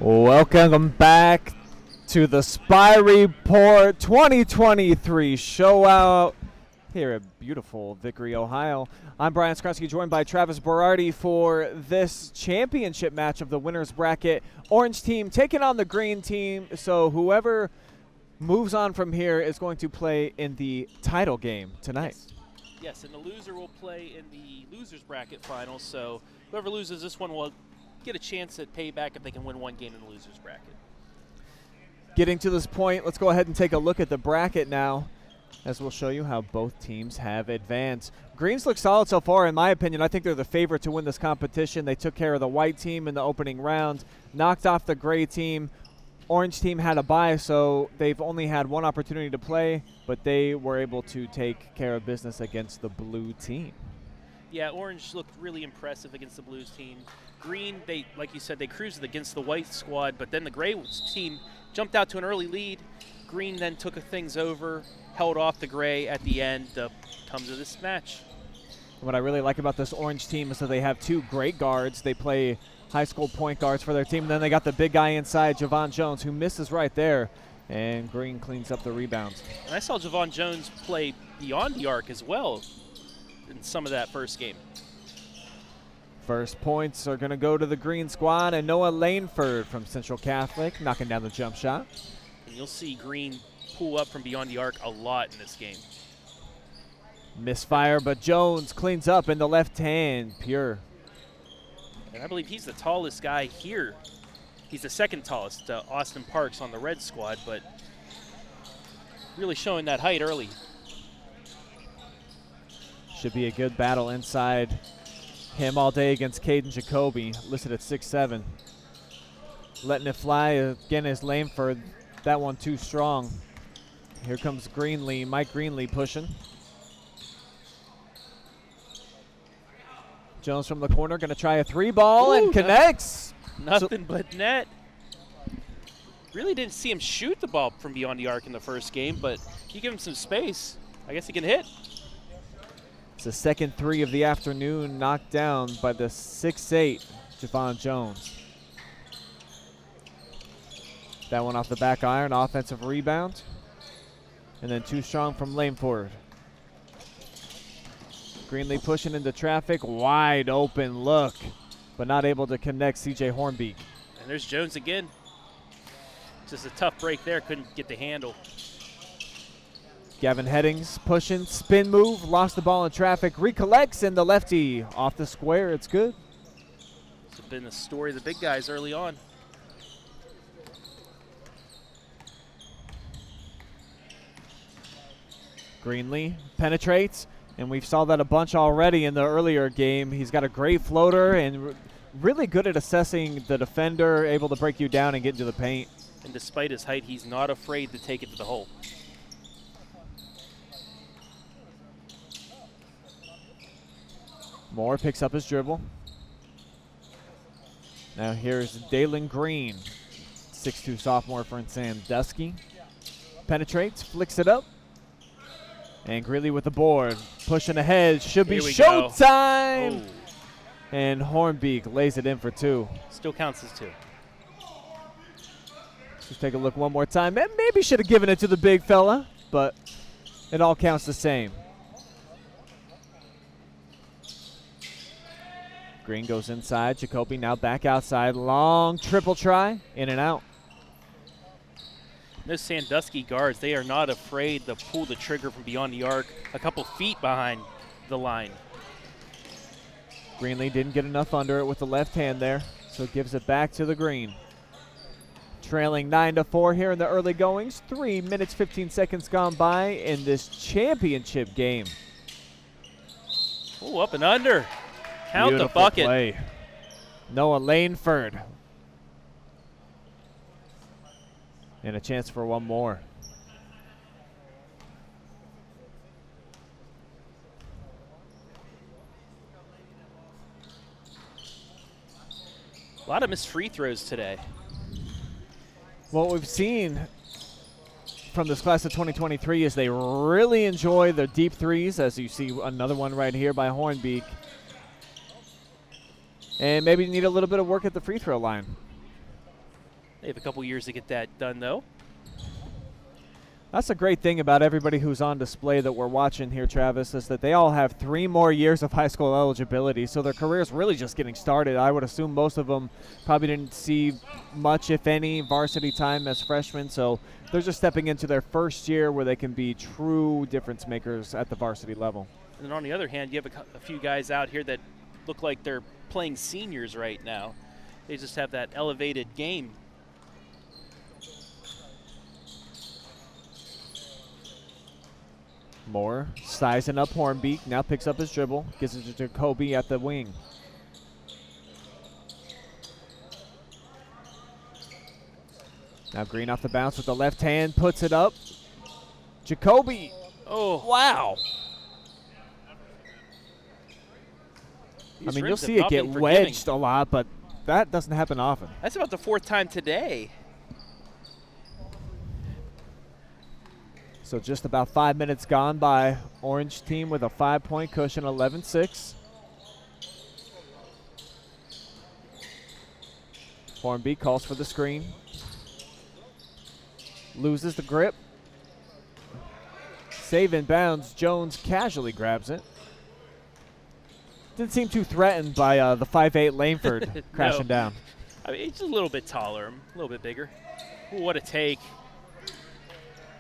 Welcome back to the Spy Report 2023 Showout here at beautiful Vickery, Ohio. I'm Brian Skronsky, joined by Travis Berardi for this championship match of the winner's bracket. Orange team taking on the green team, so whoever moves on from here is going to play in the title game tonight. Yes, and the loser will play in the loser's bracket finals, so whoever loses this one will get a chance at payback if they can win one game in the loser's bracket. Getting to this point, let's go ahead and take a look at the bracket now, as we'll show you how both teams have advanced. Greens look solid so far, in my opinion. I think they're the favorite to win this competition. They took care of the white team in the opening round, knocked off the gray team. Orange team had a bye, so they've only had one opportunity to play, but they were able to take care of business against the blue team. Yeah, Orange looked really impressive against the Blues team. Green, they, like you said, they cruised against the white squad, but then the gray team jumped out to an early lead. Green then took things over, held off the gray at the end, comes to this match. What I really like about this Orange team is that they have two great guards. They play high school point guards for their team. And then they got the big guy inside, Javon Jones, who misses right there, and Green cleans up the rebounds. And I saw Javon Jones play beyond the arc as well in some of that first game. First points are going to go to the green squad, and Noah Laneford from Central Catholic knocking down the jump shot. And you'll see Green pull up from beyond the arc a lot in this game. Misfire, but Jones cleans up in the left hand, pure. And I believe he's the tallest guy here. He's the second tallest, Austin Parks on the red squad, but really showing that height early. Should be a good battle inside him all day against Caden Jacoby, listed at 6'7". Letting it fly again is Laneford. That one too strong. Here comes Greenlee, Mike Greenlee pushing. Jones from the corner going to try a three ball and connects. Nothing but net. Really didn't see him shoot the ball from beyond the arc in the first game, but you give him some space, I guess he can hit. It's the second three of the afternoon, knocked down by the 6'8", Javon Jones. That one off the back iron, offensive rebound. And then too strong from Laneford. Greenlee pushing into traffic, wide open look, but not able to connect CJ Hornbeek. And there's Jones again. Just a tough break there, couldn't get the handle. Gavin Headings pushing, spin move, lost the ball in traffic, recollects, and the lefty off the square. It's good. It's been the story of the big guys early on. Greenlee penetrates, and we saw that a bunch already in the earlier game. He's got a great floater and really good at assessing the defender, able to break you down and get into the paint. And despite his height, he's not afraid to take it to the hole. Moore picks up his dribble. Now here's Dalen Green, 6'2" sophomore from Sandusky. Penetrates, flicks it up. And Greeley with the board, pushing ahead, should be showtime! Oh. And Hornbeek lays it in for two. Still counts as two. Let's take a look one more time. And maybe should have given it to the big fella, but it all counts the same. Green goes inside. Jacoby now back outside. Long triple try. In and out. Those Sandusky guards, they are not afraid to pull the trigger from beyond the arc a couple feet behind the line. Greenlee didn't get enough under it with the left hand there, so gives it back to the green. Trailing 9-4 here in the early goings. 3 minutes, 15 seconds gone by in this championship game. Oh, up and under. Count Beautiful the bucket. Play. Noah Laneford. And a chance for one more. A lot of missed free throws today. What we've seen from this class of 2023 is they really enjoy the deep threes, as you see another one right here by Hornbeek. And maybe need a little bit of work at the free throw line. They have a couple years to get that done, though. That's a great thing about everybody who's on display that we're watching here, Travis, is that they all have 3 more years of high school eligibility, so their career's really just getting started. I would assume most of them probably didn't see much, if any, varsity time as freshmen, so they're just stepping into their first year where they can be true difference makers at the varsity level. And then on the other hand, you have a few guys out here that look like they're playing seniors right now. They just have that elevated game. Moore sizing up Hornbeak, now picks up his dribble, gives it to Jacoby at the wing. Now Green off the bounce with the left hand, puts it up. Jacoby, oh wow. I mean, you'll see it get wedged a lot, but that doesn't happen often. That's about the 4th time today. So just about 5 minutes gone by. Orange team with a 5-point cushion, 11-6. Hornbeak calls for the screen. Loses the grip. Save in bounds. Jones casually grabs it. Didn't seem too threatened by the 5'8 Langford crashing down. I mean, he's a little bit taller, a little bit bigger. Ooh, what a take.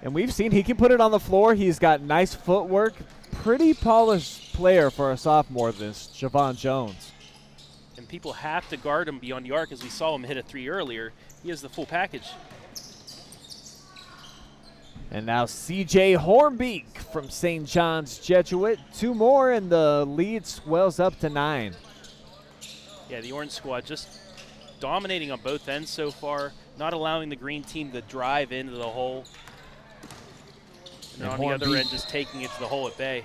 And we've seen he can put it on the floor. He's got nice footwork. Pretty polished player for a sophomore, this Javon Jones. And people have to guard him beyond the arc, as we saw him hit a 3 earlier. He has the full package. And now C.J. Hornbeak from St. John's Jesuit. 2 more, and the lead swells up to 9. Yeah, the orange squad just dominating on both ends so far, not allowing the green team to drive into the hole. And on the other end, just taking it to the hole at bay.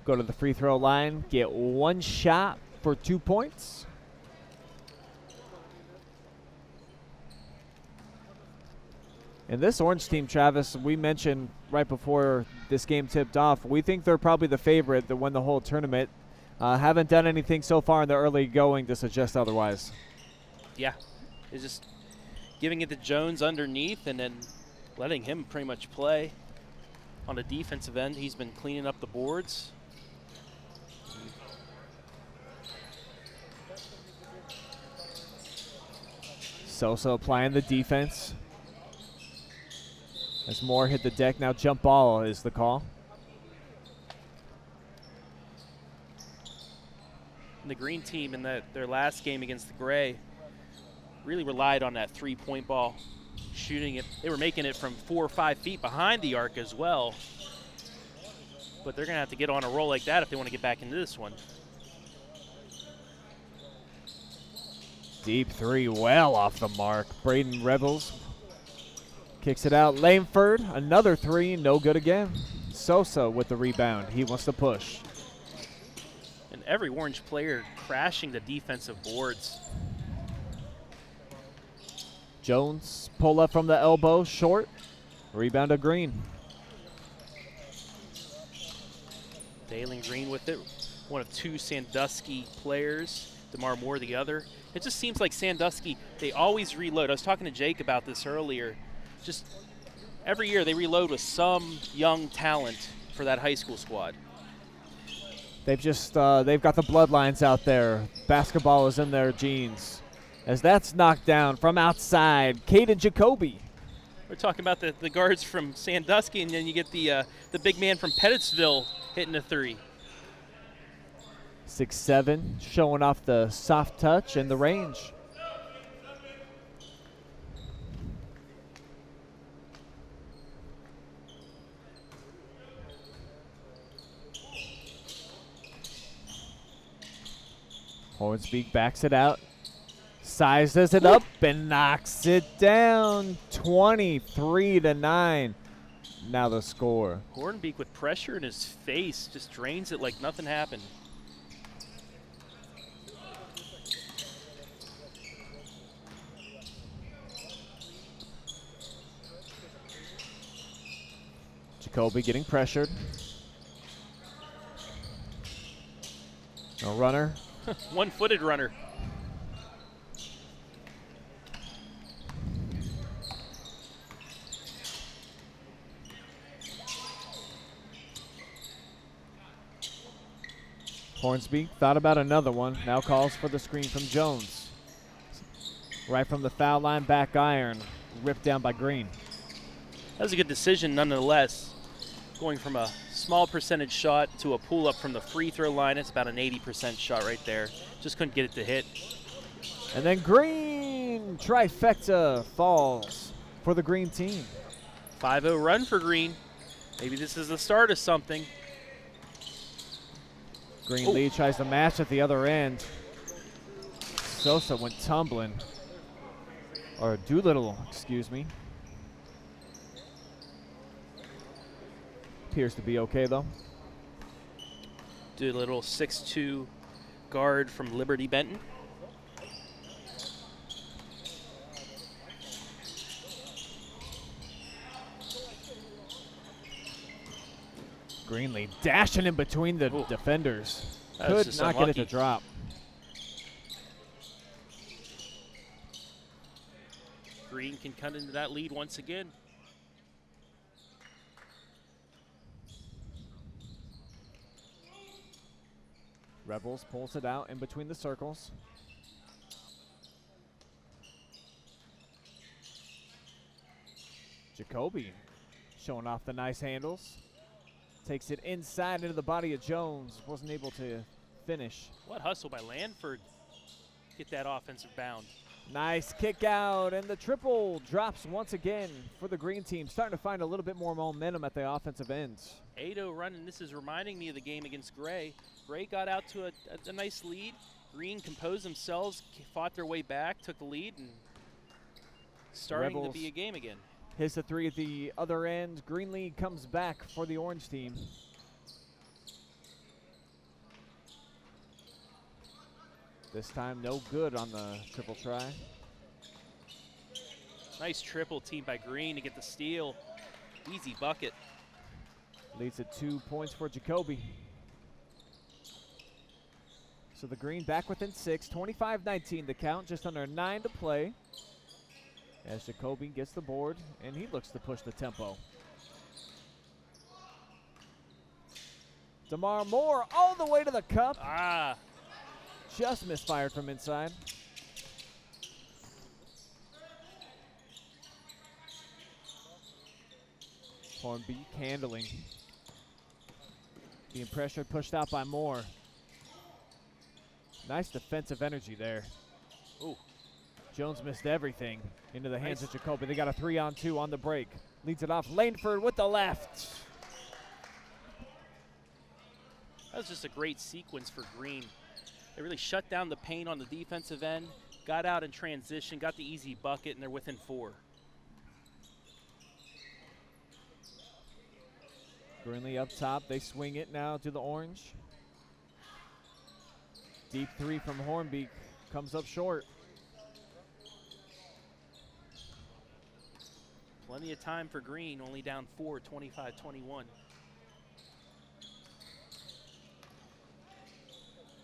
Go to the free throw line, get 1 shot for 2 points. And this orange team, Travis, we mentioned right before this game tipped off, we think they're probably the favorite to win the whole tournament. Haven't done anything so far in the early going to suggest otherwise. Yeah, it's just giving it to Jones underneath and then letting him pretty much play. On the defensive end, he's been cleaning up the boards. Sosa applying the defense. As Moore hit the deck, now jump ball is the call. And the green team in their last game against the gray really relied on that 3-point ball, shooting it. They were making it from 4 or 5 feet behind the arc as well. But they're going to have to get on a roll like that if they want to get back into this one. Deep 3, well off the mark. Braden Rebels kicks it out. Langford, another 3, no good again. Sosa with the rebound. He wants to push. And every orange player crashing the defensive boards. Jones pull up from the elbow, short. Rebound to Green. Dalen Green with it. One of 2 Sandusky players. DeMar Moore the other. It just seems like Sandusky, they always reload. I was talking to Jake about this earlier. Just every year they reload with some young talent for that high school squad. They've just they've got the bloodlines out there. Basketball is in their genes. As that's knocked down from outside, Caden Jacoby. We're talking about the guards from Sandusky, and then you get the big man from Petittsville hitting a 3. 6'7", showing off the soft touch and the range. Hornsbeak backs it out, sizes it up, and knocks it down. 23-9. Now the score. Hornbeak with pressure in his face just drains it like nothing happened. Jacoby getting pressured. No runner. One-footed runner. Hornsby thought about another one. Now calls for the screen from Jones. Right from the foul line, back iron. Ripped down by Green. That was a good decision nonetheless. Going from a small percentage shot to a pull up from the free throw line. It's about an 80% shot right there. Just couldn't get it to hit. And then Green trifecta falls for the Green team. 5-0 run for Green. Maybe this is the start of something. Green lead tries to match at the other end. Sosa went tumbling. Or Doolittle, excuse me. Appears to be okay, though. Doolittle, 6'2" guard from Liberty Benton. Greenlee dashing in between the defenders. That was Could just not unlucky. get it to drop. Green can cut into that lead once again. Rebels pulls it out in between the circles. Jacoby showing off the nice handles. Takes it inside into the body of Jones. Wasn't able to finish. What hustle by Lanford. Get that offensive bound. Nice kick out, and the triple drops once again for the Green team. Starting to find a little bit more momentum at the offensive ends. 8-0 run, and this is reminding me of the game against Gray. Gray got out to a nice lead. Green composed themselves, fought their way back, took the lead, and starting Rebels to be a game again. hits the three at the other end. Greenlee comes back for the Orange team. This time no good on the triple try. Nice triple team by Green to get the steal. Easy bucket. Leads at 2 points for Jacoby. So the Green back within 6, 25-19 the count, just under 9 to play. As Jacoby gets the board, and he looks to push the tempo. DeMar Moore all the way to the cup. Just misfired from inside. Hornbeak handling. Being pressured, pushed out by Moore. Nice defensive energy there. Ooh. Jones missed everything into the hands of Jacoby. They got a 3-on-2 on the break. Leads it off. Langford with the left. That was just a great sequence for Green. They really shut down the paint on the defensive end, got out in transition, got the easy bucket, and they're within 4. Greenlee up top. They swing it now to the Orange. Deep three from Hornbeak comes up short. Plenty of time for Green, only down 4, 25-21.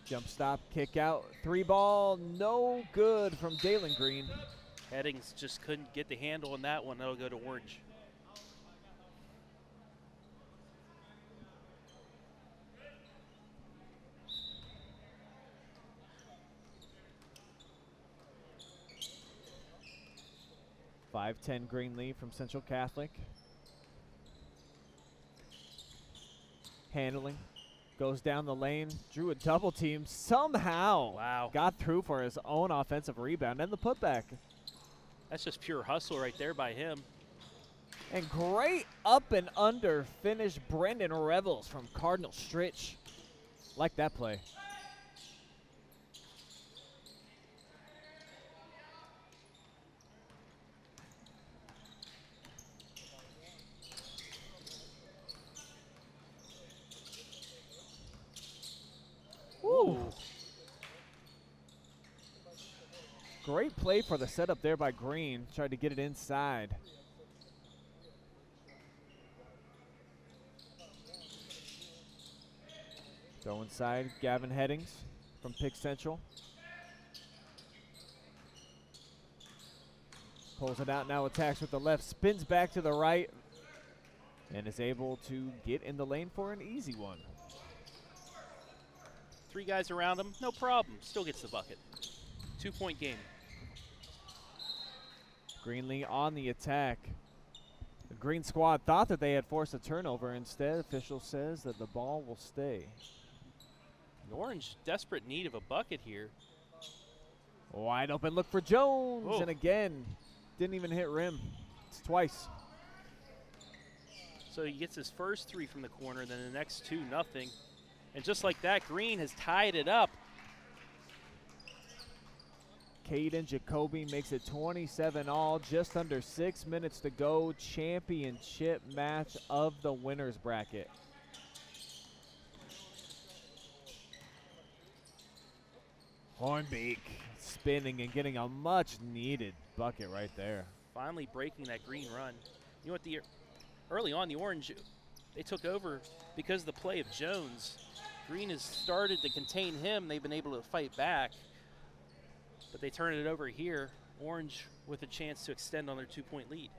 Jump stop, kick out, 3 ball, no good from Dalen Green. Headings just couldn't get the handle on that one. That'll go to Orange. .510 Greenlee from Central Catholic. Handling. Goes down the lane, drew a double team, somehow got through for his own offensive rebound and the putback. That's just pure hustle right there by him. And great up and under finish, Brendan Revels from Cardinal Stritch. Like that play. Ooh. Great play for the setup there by Green. Tried to get it inside. Go inside, Gavin Headings from Pick Central. Pulls it out, now attacks with the left, spins back to the right, and is able to get in the lane for an easy one. 3 guys around him, no problem. Still gets the bucket. 2-point game. Greenlee on the attack. The green squad thought that they had forced a turnover. Instead, official says that the ball will stay. The Orange desperate need of a bucket here. Wide open look for Jones, Oh. and again, didn't even hit rim. It's twice. So he gets his first 3 from the corner, then the next 2, nothing. And just like that, Green has tied it up. Caden Jacoby makes it 27 all, just under 6 minutes to go. Championship match of the winners bracket. Hornbeak spinning and getting a much needed bucket right there. Finally breaking that Green run. You know what, early on the Orange, they took over because of the play of Jones. Green has started to contain him. They've been able to fight back. But they turn it over here. Orange with a chance to extend on their 2-point lead.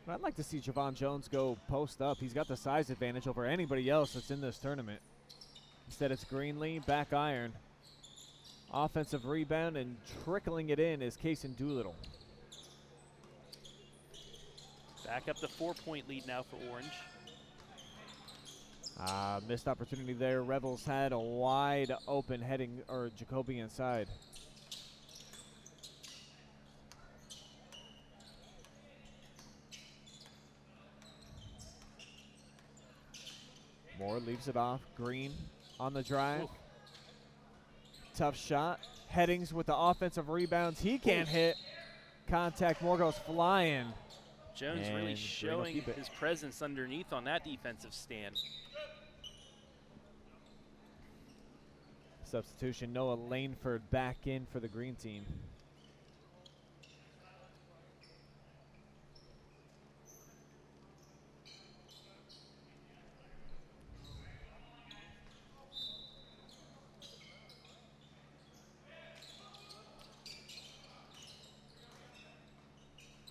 I'd like to see Javon Jones go post up. He's got the size advantage over anybody else that's in this tournament. Instead, it's Greenlee, back iron. Offensive rebound and trickling it in is Kaysen Doolittle. Back up the 4-point lead now for Orange. Missed opportunity there. Rebels had a wide open heading, or Jacoby inside. Moore leaves it off. Green on the drive. Ooh. Tough shot. Headings with the offensive rebounds. He can't hit. Contact. Moore goes flying. Jones And really Green will showing keep it. his presence underneath on that defensive stand. Substitution. Noah Laneford back in for the green team.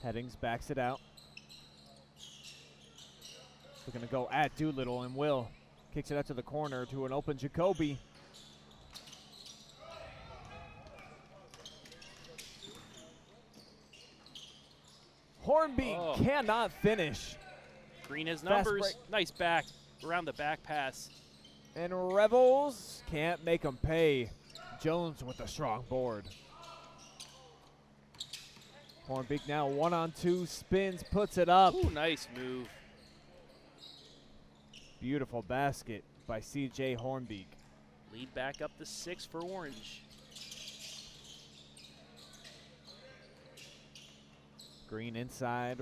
Headings backs it out. We're going to go at Doolittle, and Will kicks it out to the corner to an open Jacoby. Hornbeak cannot finish. Green has Fast numbers. break. Nice back, around the back pass. And Rebels can't make them pay. Jones with a strong board. Hornbeak now 1-on-2, spins, puts it up. Ooh, nice move. Beautiful basket by CJ Hornbeak. Lead back up to 6 for Orange. Green inside.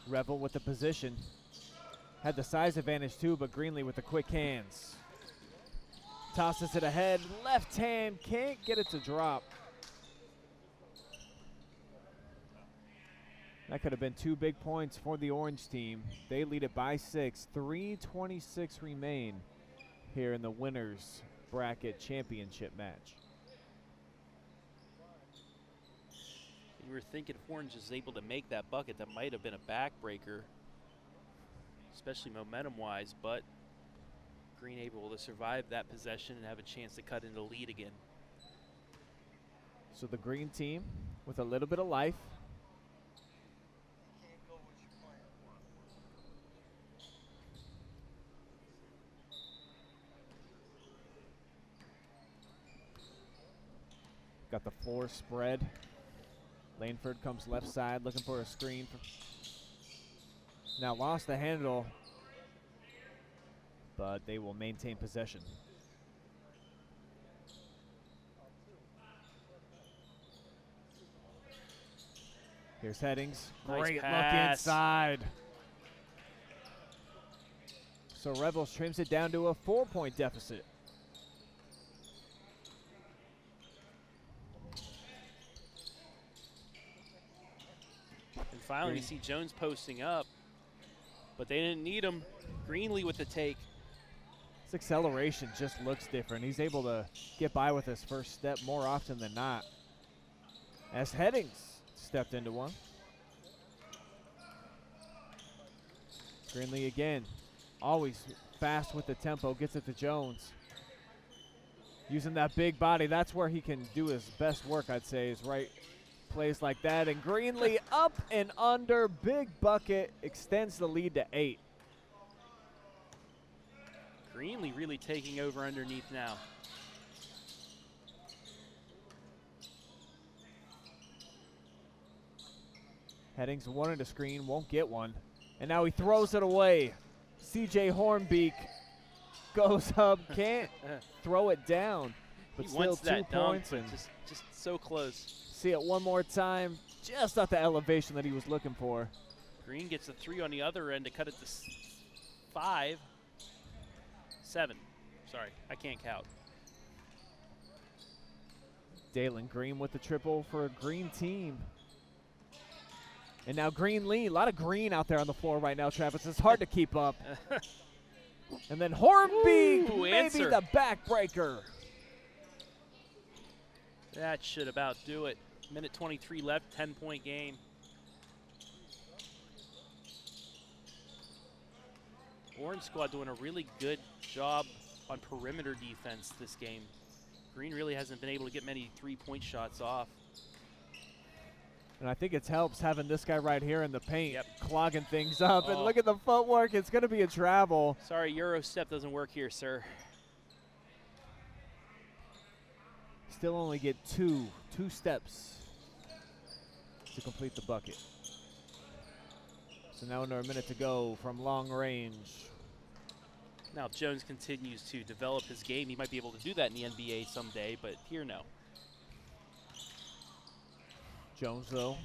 Revel with the position. Had the size advantage too, but Greenlee with the quick hands. Tosses it ahead. Left hand, can't get it to drop. That could have been 2 big points for the Orange team. They lead it by 6. 3:26 remain here in the winners bracket championship match. You were thinking if Orange is able to make that bucket, that might have been a backbreaker, especially momentum-wise, but Green able to survive that possession and have a chance to cut into the lead again. So the green team with a little bit of life. Got the floor spread. Laneford comes left side looking for a screen. Now lost the handle, but they will maintain possession. Here's Headings. Nice Great look pass. inside. So Rebels trims it down to a 4-point deficit. And finally, we see Jones posting up, but they didn't need him. Greenlee with the take. His acceleration just looks different. He's able to get by with his first step more often than not. As Headings stepped into one. Greenlee again, always fast with the tempo, gets it to Jones. Using that big body, that's where he can do his best work, I'd say, is right plays like that. And Greenlee up and under, big bucket, extends the lead to 8. Greenlee really taking over underneath now. Headings wanted a screen, won't get one. And now he throws it away. CJ Hornbeak goes up, can't throw it down. But He still wants 2 that dunk, points. but And just so close. see it one more time. Just not the elevation that he was looking for. Green gets a 3 on the other end to cut it to 5. 7. Sorry, I can't count. Dalen Green with the triple for a green team. And now Greenlee, a lot of green out there on the floor right now, Travis. It's hard to keep up. And then Hornbeak, Ooh, maybe answer. the backbreaker. That should about do it. Minute 23 left, 10-point game. Orange squad doing a really good job on perimeter defense this game. Green really hasn't been able to get many 3-point shots off. And I think it helps having this guy right here in the paint, Yep. clogging things up. And Oh. look at the footwork. It's going to be a travel. Sorry, Euro step doesn't work here, sir. Still only get two steps to complete the bucket. So now under a minute to go from long range. Now, if Jones continues to develop his game, he might be able to do that in the NBA someday, but here, no. Jones, though,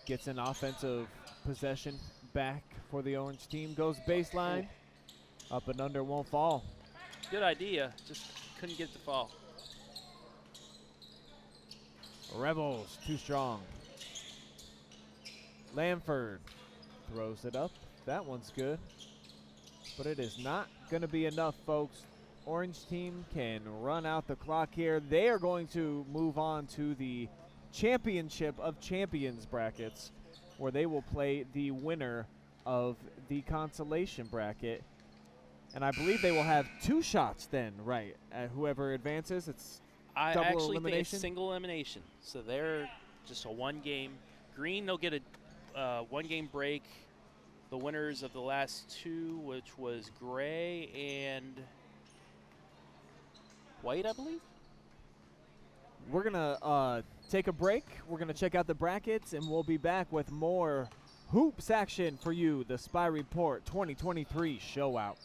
gets an offensive possession back for the orange team. Goes baseline. Up and under, won't fall. Good idea, just couldn't get it to fall. Rebels, too strong. Lamford throws it up. That one's good. But it is not going to be enough, folks. Orange team can run out the clock here. They are going to move on to the Championship of Champions brackets, where they will play the winner of the consolation bracket. And I believe they will have 2 shots then, right? Whoever advances, it's I double actually think elimination? it's single elimination. So they're just a 1-game. Green, they'll get a 1-game break. The winners of the last 2, which was gray and white, I believe. We're going to take a break. We're going to check out the brackets, and we'll be back with more hoops action for you. The Spy Report 2023 Showout.